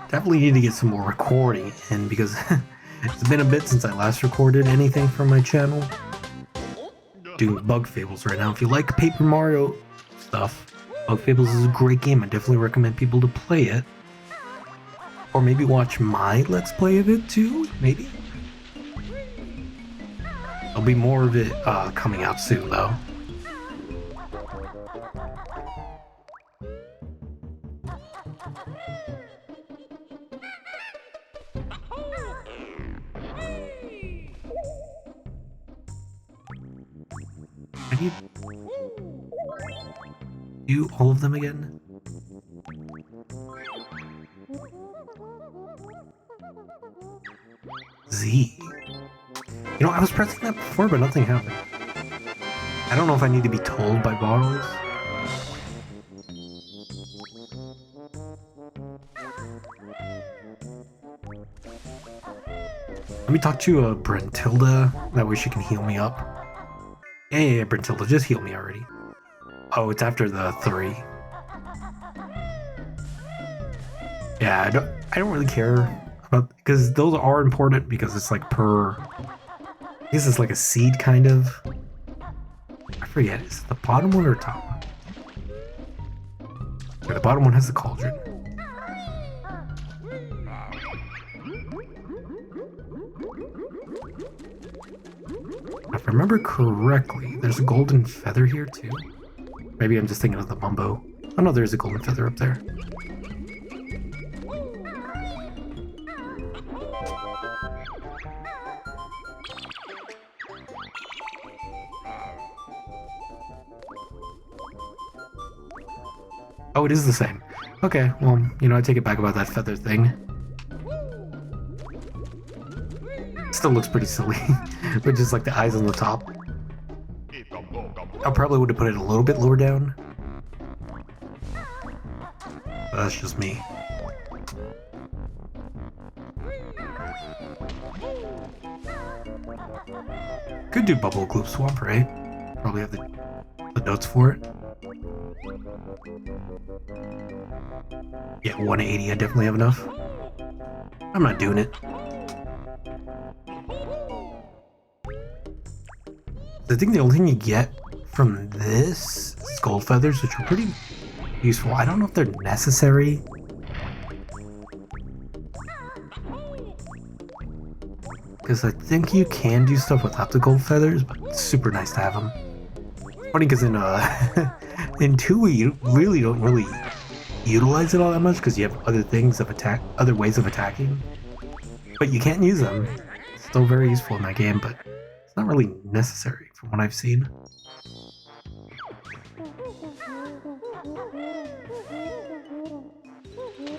Definitely need to get some more recording in because it's been a bit since I last recorded anything for my channel. Doing Bug Fables right now. If you like Paper Mario stuff, Bug Fables is a great game. I definitely recommend people to play it. Or maybe watch my Let's Play of it too, maybe? There'll be more of it coming out soon though. I need do all of them again. Z. You know, I was pressing that before, but nothing happened. I don't know if I need to be told by bottles. Let me talk to Brentilda. That way she can heal me up. Yeah, Brentilda, just heal me already. Oh, it's after the 3. Yeah, I don't really care about, because those are important because it's like per. I guess it's like a seed kind of. I forget. Is it the bottom one or top? Okay, the bottom one has the cauldron. If I remember correctly, there's a golden feather here too. Maybe I'm just thinking of the Mumbo. Oh no, there's a golden feather up there. Oh, it is the same. Okay, well, you know, I take it back about that feather thing. Still looks pretty silly, but just like the eyes on the top. I probably would have put it a little bit lower down. But that's just me. Could do Bubble Gloop Swamp, right? Probably have the notes for it. Yeah, 180, I definitely have enough. I'm not doing it. I think the only thing you get from this is gold feathers, which are pretty useful. I don't know if they're necessary. Because I think you can do stuff without the gold feathers, but it's super nice to have them. Funny because in in 2 you really don't really utilize it all that much because you have other things of other ways of attacking. But you can't use them. It's still very useful in that game, but it's not really necessary from what I've seen.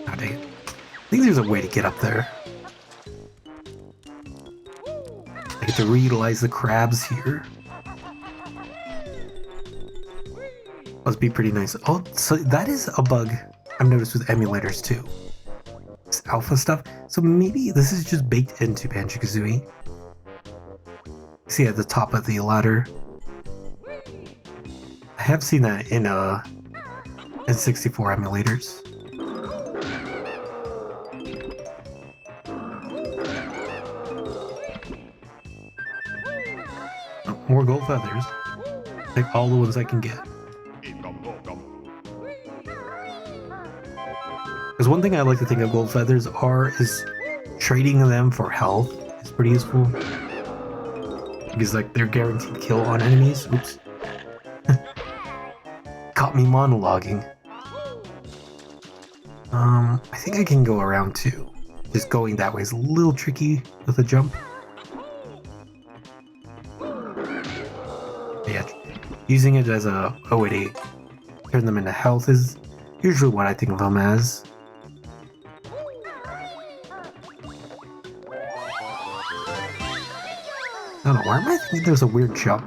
Oh, dang it. I think there's a way to get up there. I get to reutilize the crabs here. Must be pretty nice. Oh, so that is a bug I've noticed with emulators too. It's alpha stuff. So maybe this is just baked into Banjo Kazooie. See at the top of the ladder. I have seen that in 64 emulators. Oh, more gold feathers. Take all the ones I can get. Because one thing I like to think of gold feathers is trading them for health is pretty useful. Because like they're guaranteed kill on enemies. Oops. Caught me monologuing. I think I can go around too. Just going that way is a little tricky with a jump. Yeah, using it as a way to turn them into health is usually what I think of them as. I don't know, why am I thinking there's a weird jump?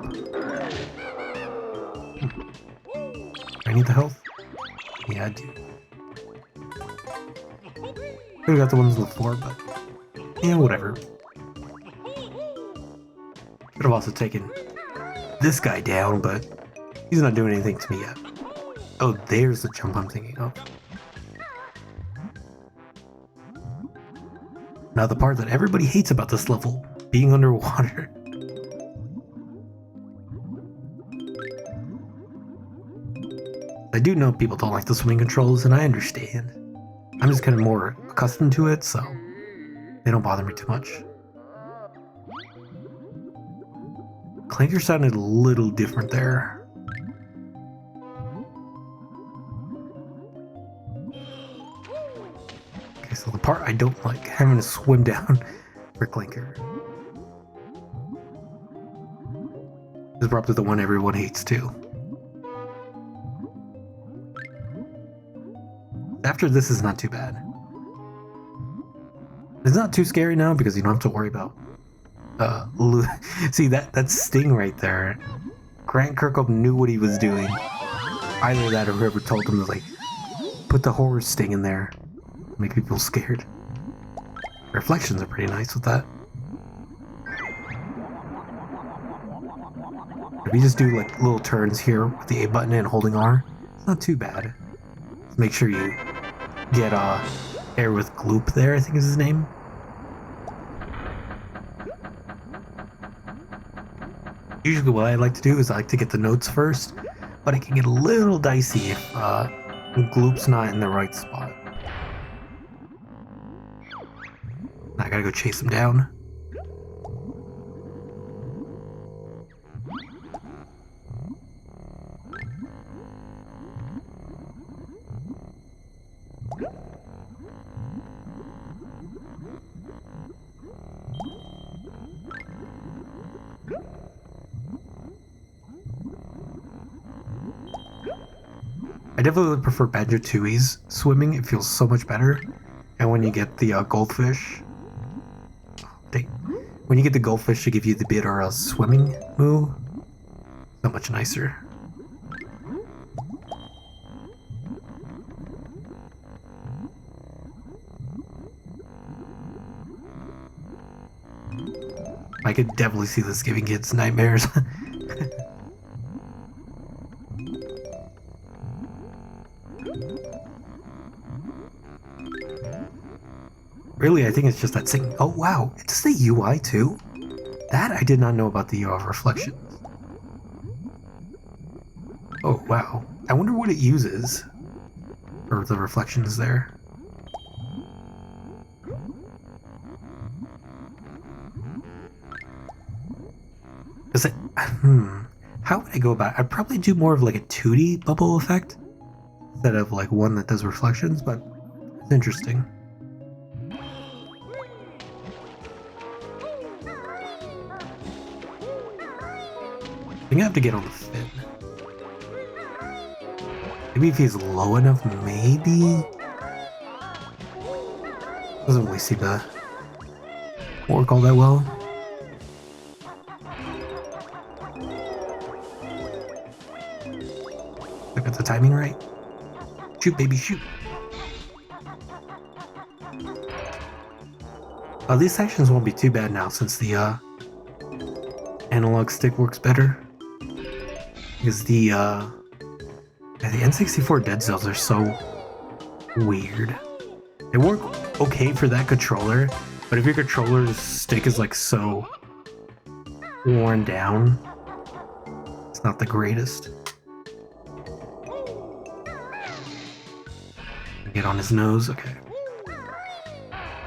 I need the health? Yeah, I do. Could've got the ones on the floor, but yeah, whatever. Could've also taken this guy down, but he's not doing anything to me yet. Oh, there's the jump I'm thinking of. Now the part that everybody hates about this level, being underwater. I do know people don't like the swimming controls, and I understand. I'm just kind of more accustomed to it, so they don't bother me too much. Clanker sounded a little different there. Okay, so the part I don't like, having to swim down for Clanker, is probably the one everyone hates too. After this is not too bad. It's not too scary now because you don't have to worry about see that sting right there. Grant Kirkhope knew what he was doing. Either that or whoever told him to like put the horror sting in there. Make people scared. Reflections are pretty nice with that. If you just do like little turns here with the A button and holding R, it's not too bad. Just make sure you get Air with Gloop there, I think is his name. Usually what I like to do is I like to get the notes first, but it can get a little dicey if Gloop's not in the right spot. I gotta go chase him down. I definitely would prefer Banjo Tooie's swimming. It feels so much better. And when you get the goldfish, when you get the goldfish to give you the bid or a swimming move, so much nicer. I could definitely see this giving kids nightmares. Really, I think it's just that singing. Oh wow, it's the UI too? That I did not know about the UI of reflections. Oh wow, I wonder what it uses for the reflections there. Is it, how would I go about it? I'd probably do more of like a 2D bubble effect instead of like one that does reflections, but it's interesting. I think I have to get on the fin. Maybe if he's low enough, maybe? Doesn't really seem to work all that well. I got the timing right. Shoot, baby, shoot. These sections won't be too bad now since the analog stick works better. Because the N64 dead cells are so weird. They work okay for that controller, but if your controller's stick is like so worn down, it's not the greatest. Get on his nose, okay.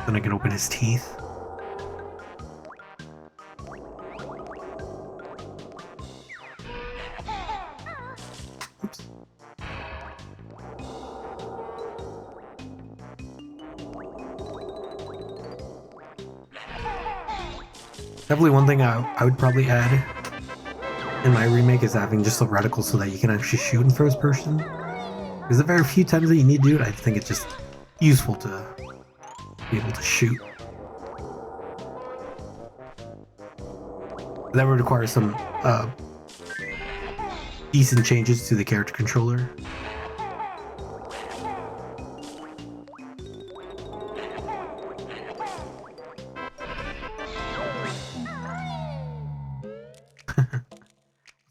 Then I can open his teeth. Oops. Definitely one thing I would probably add in my remake is having just a reticle so that you can actually shoot in first person. Because the very few times that you need to do it, I think it's just useful to be able to shoot. That would require some decent changes to the character controller.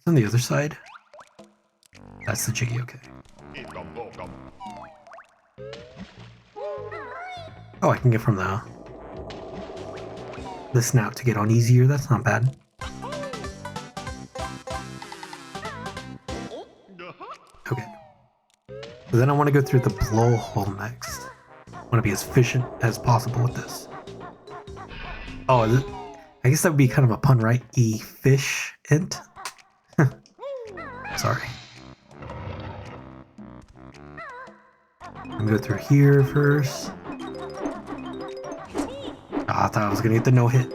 On the other side. That's the Jiggy, okay. Oh, I can get from the snout to get on easier. That's not bad. Okay. So then I want to go through the blowhole next. I want to be as efficient as possible with this. Oh, I guess that would be kind of a pun, right? Efficient. Sorry. I'm gonna go through here first. Oh, I thought I was gonna get the no-hit.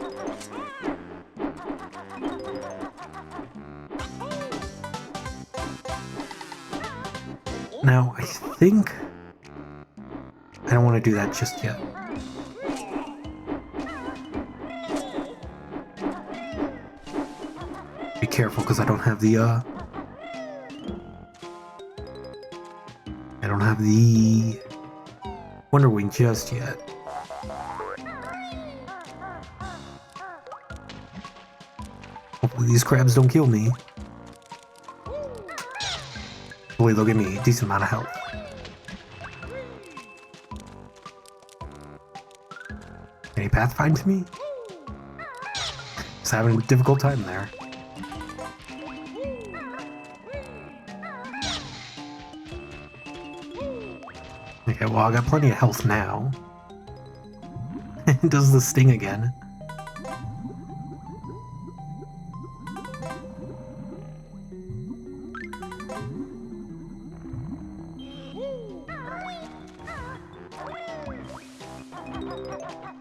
Now, I think I don't want to do that just yet. Be careful, because I don't have the Wonder Wing just yet. Hopefully these crabs don't kill me. Hopefully they'll give me a decent amount of health. Any pathfinds me? Just having a difficult time there. Okay, well I got plenty of health now. It does the sting again.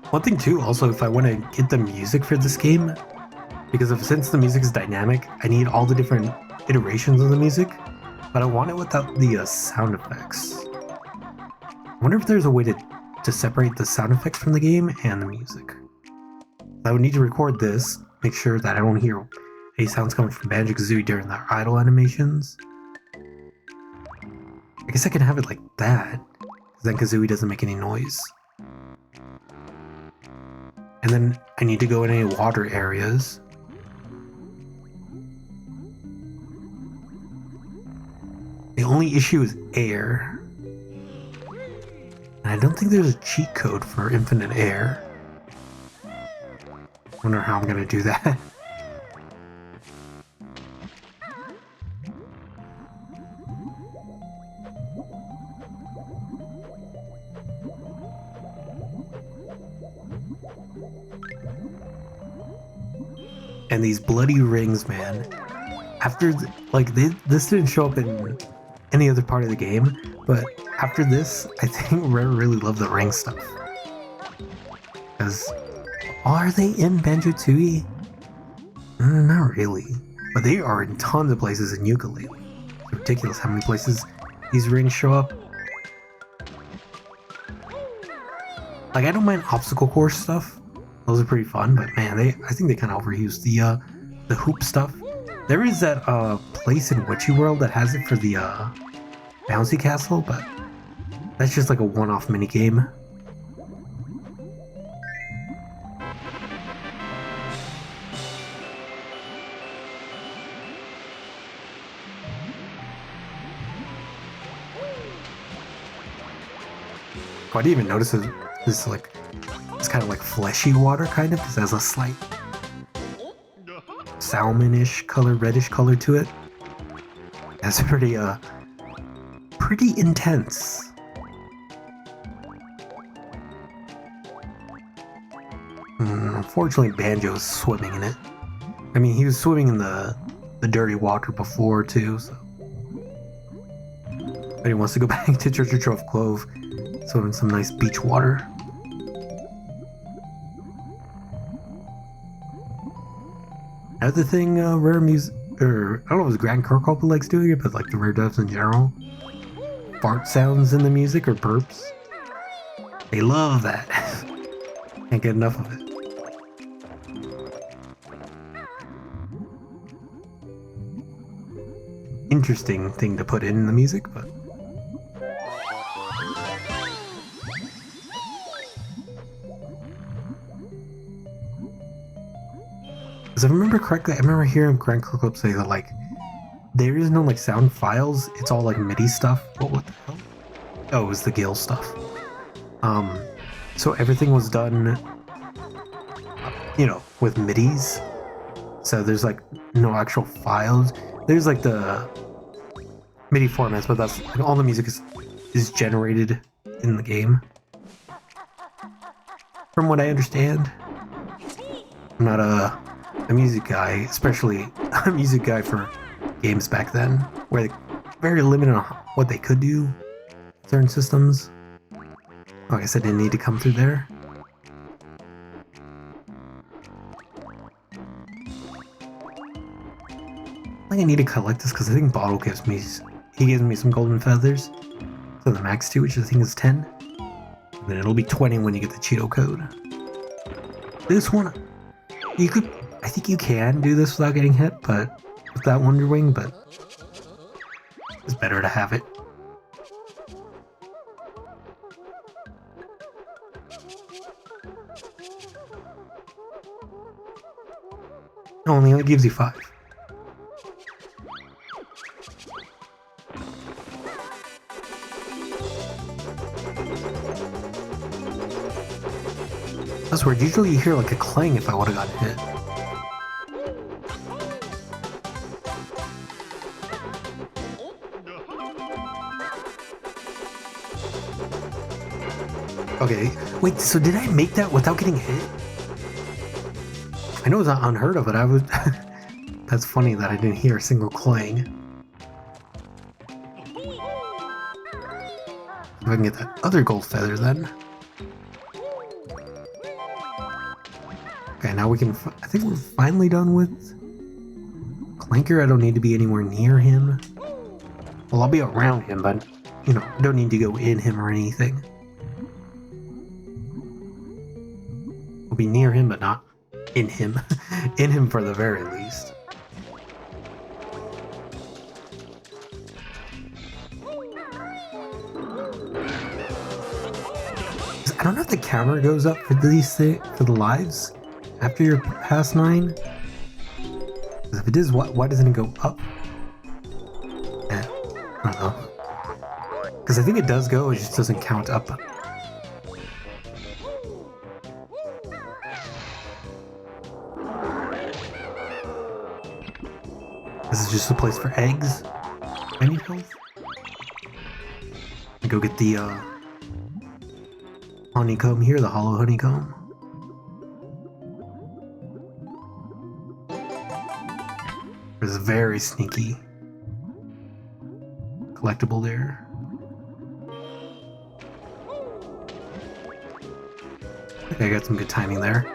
One thing too, also, if I want to get the music for this game, because since the music is dynamic, I need all the different iterations of the music, but I want it without the sound effects. I wonder if there's a way to separate the sound effects from the game and the music. I would need to record this, make sure that I don't hear any sounds coming from Banjo Kazooie during the idle animations. I guess I can have it like that, because then Kazooie doesn't make any noise. And then I need to go in any water areas. The only issue is air. And I don't think there's a cheat code for infinite air. I wonder how I'm gonna do that. And these bloody rings, man. After, this didn't show up in any other part of the game, but after this, I think Rare really loved the ring stuff. Because, are they in Banjo Tooie? Not really. But they are in tons of places in Ukulele. It's ridiculous how many places these rings show up. Like, I don't mind obstacle course stuff. Those are pretty fun, but man, I think they kind of overused the hoop stuff. There is that place in Witchy World that has it for the bouncy castle, but that's just like a one-off mini game. Oh, I didn't even notice this like. It's kind of like fleshy water, kind of, because it has a slight salmonish color, reddish color to it. That's pretty intense. Unfortunately, Banjo's swimming in it. I mean, he was swimming in the dirty water before, too, so. But he wants to go back to Treasure Trove Cove, swim in some nice beach water. Another thing, Rare Music, or I don't know if it was Grand Kirkhope likes doing it, but like the Rare devs in general, fart sounds in the music or burps. They love that. Can't get enough of it. Interesting thing to put in the music, but. If I remember correctly, I remember hearing Grand Kirkhope say that, like, there is no like sound files. It's all like MIDI stuff. What the hell? Oh, it was the Gale stuff. So everything was done, you know, with MIDIs. So there's like no actual files. There's like the MIDI formats, but that's like all the music is generated in the game. From what I understand, I'm not a music guy, especially a music guy for games back then, where they're very limited on what they could do with certain systems. Oh, I guess I didn't need to come through there. I think I need to collect this because I think Bottle gives me some golden feathers. So the max too, which I think is 10. And then it'll be 20 when you get the Cheeto code. This one, I think you can do this without getting hit, but with that Wonder Wing, but it's better to have it. It only gives you 5. That's weird. Usually you hear like a clang if I would have gotten hit. Okay, wait, so did I make that without getting hit? I know it's not unheard of, but I was... That's funny that I didn't hear a single clang. If I can get that other gold feather then. Okay, now we can... I think we're finally done with Clanker. I don't need to be anywhere near him. Well, I'll be around him, but, you know, I don't need to go in him or anything. I'll be near him, but not in him. In him for the very least. I don't know if the counter goes up for these for the lives after you're past 9. If it is, why doesn't it go up? I don't know. Because I think it does go, it just doesn't count up. This is just a place for eggs. I need health. Go get the honeycomb here, the hollow honeycomb. There's a very sneaky collectible there. Okay, I got some good timing there.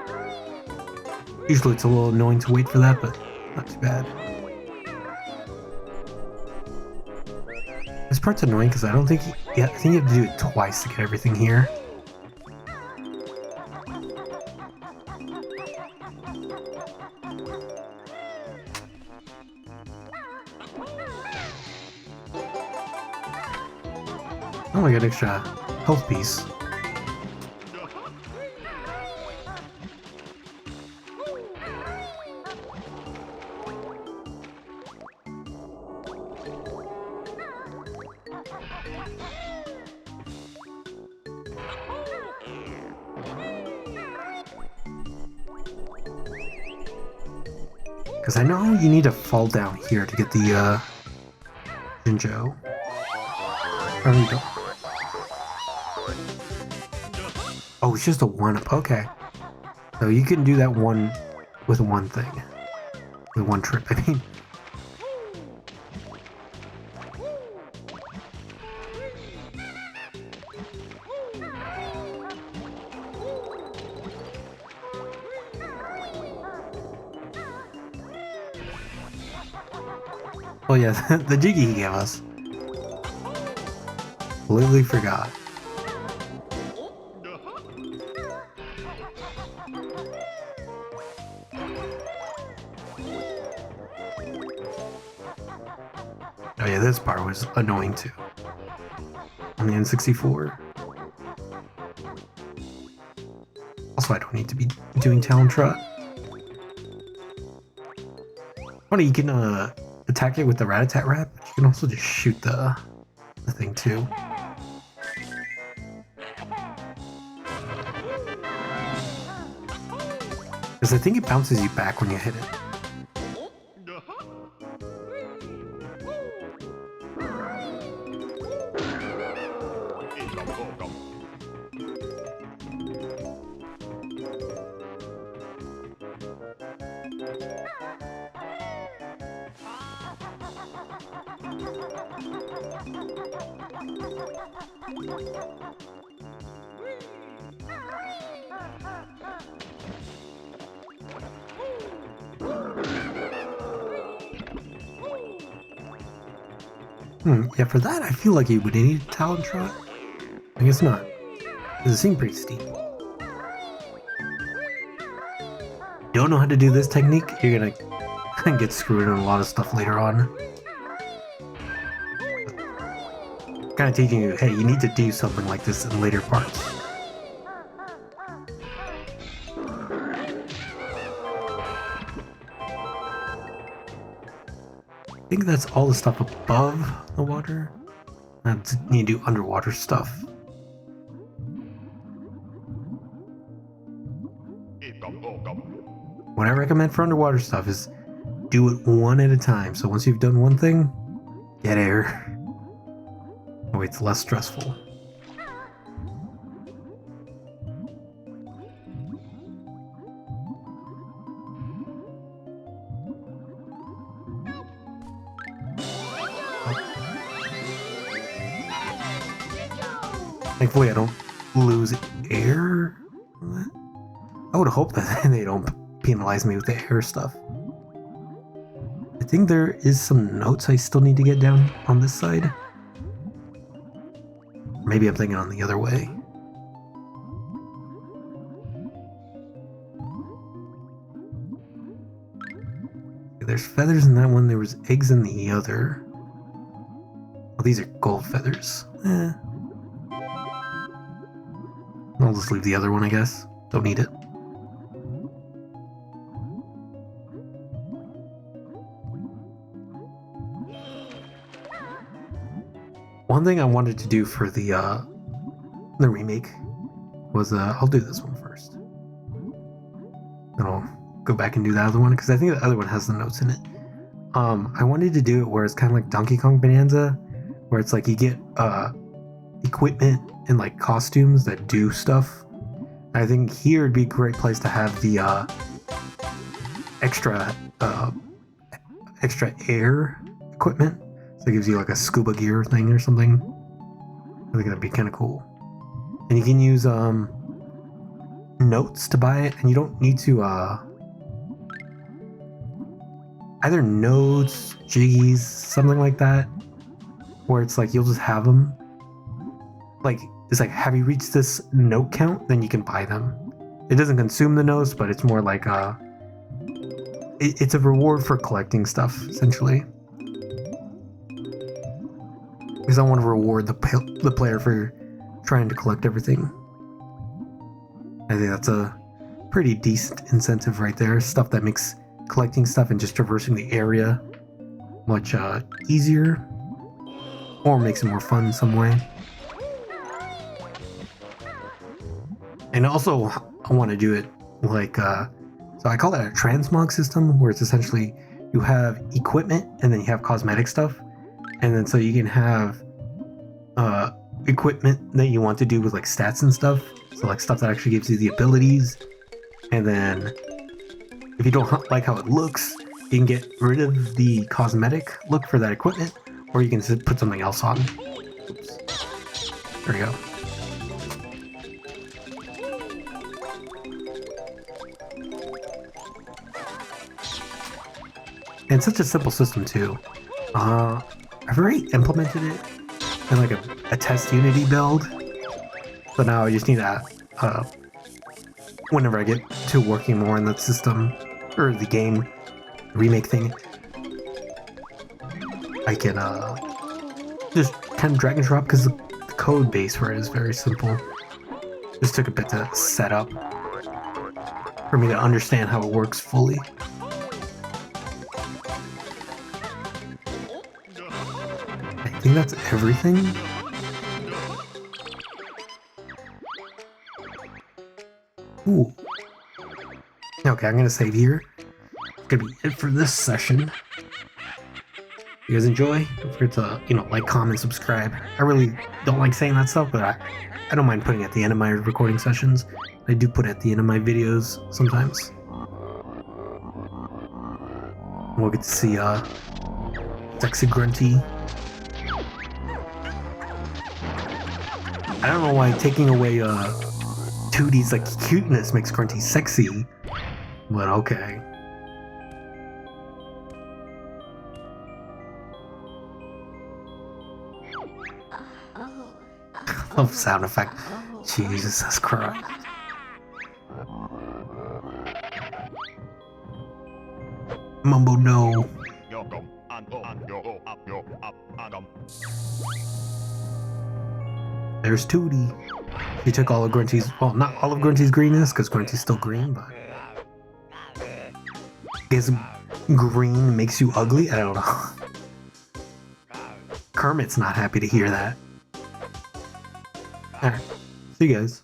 Usually it's a little annoying to wait for that, but not too bad. This part's annoying because I don't think I think you have to do it twice to get everything here. Oh, I got an extra health piece. Because I know you need to fall down here to get the Banjo. Or you don't. Oh, it's just a 1-up. Okay. So you can do that one with one thing. With one trip, I mean. Oh yeah, the Jiggy he gave us. Completely forgot. Oh yeah, this part was annoying too. On the N64. Also, I don't need to be doing Talon Trot. Funny, you can attack it with the rat-a-tat-rat, but you can also just shoot the thing too. Because I think it bounces you back when you hit it. Yeah, for that, I feel like you would need a talent shot. I guess not. Because it seemed pretty steep. Don't know how to do this technique, you're gonna get screwed on a lot of stuff later on. Kind of teaching you, hey, you need to do something like this in later parts. I think that's all the stuff above the water. I need to do underwater stuff. What I recommend for underwater stuff is do it one at a time. So once you've done one thing, get air. Oh, it's less stressful. Thankfully, I don't lose air. I would hope that they don't penalize me with the air stuff. I think there is some notes I still need to get down on this side. Maybe I'm thinking on the other way. There's feathers in that one. There was eggs in the other. Oh, these are gold feathers. I'll just leave the other one, I guess. Don't need it. One thing I wanted to do for the remake was I'll do this one first. Then I'll go back and do the other one because I think the other one has the notes in it. I wanted to do it where it's kind of like Donkey Kong Bonanza, where it's like you get equipment and like costumes that do stuff. I think here would be a great place to have the extra air equipment. So it gives you like a scuba gear thing or something. I think that'd be kind of cool. And you can use notes to buy it, and you don't need to either notes, jiggies, something like that, where it's like you'll just have them. Like it's like, have you reached this note count? Then you can buy them. It doesn't consume the notes, but it's more like it's a reward for collecting stuff essentially. Because I want to reward the player for trying to collect everything. I think that's a pretty decent incentive right there. Stuff that makes collecting stuff and just traversing the area much easier, or makes it more fun in some way. And also, I want to do it like, so I call that a transmog system, where it's essentially you have equipment and then you have cosmetic stuff. And then so you can have equipment that you want to do with like stats and stuff. So like stuff that actually gives you the abilities. And then if you don't like how it looks, you can get rid of the cosmetic look for that equipment, or you can just put something else on. Oops. There we go. And it's such a simple system too. I've already implemented it in like a test Unity build, so now I just need to, whenever I get to working more in the system, or the game, remake thing, I can just kind of drag and drop, because the code base for it is very simple. Just took a bit to set up for me to understand how it works fully. I think that's everything. Ooh. Okay, I'm gonna save here. It's gonna be it for this session. You guys enjoy? Don't forget to, like, comment, subscribe. I really don't like saying that stuff, but I don't mind putting it at the end of my recording sessions. I do put it at the end of my videos sometimes. We'll get to see sexy Grunty. I don't know why taking away 2D's like cuteness makes Grunty sexy, but okay. I love sound effect. Jesus Christ. Mumbo no. There's 2D. He took all of Grunty's, well, not all of Grunty's greenness, because Grunty's still green, but I guess green makes you ugly? I don't know. Kermit's not happy to hear that. Alright, see you guys.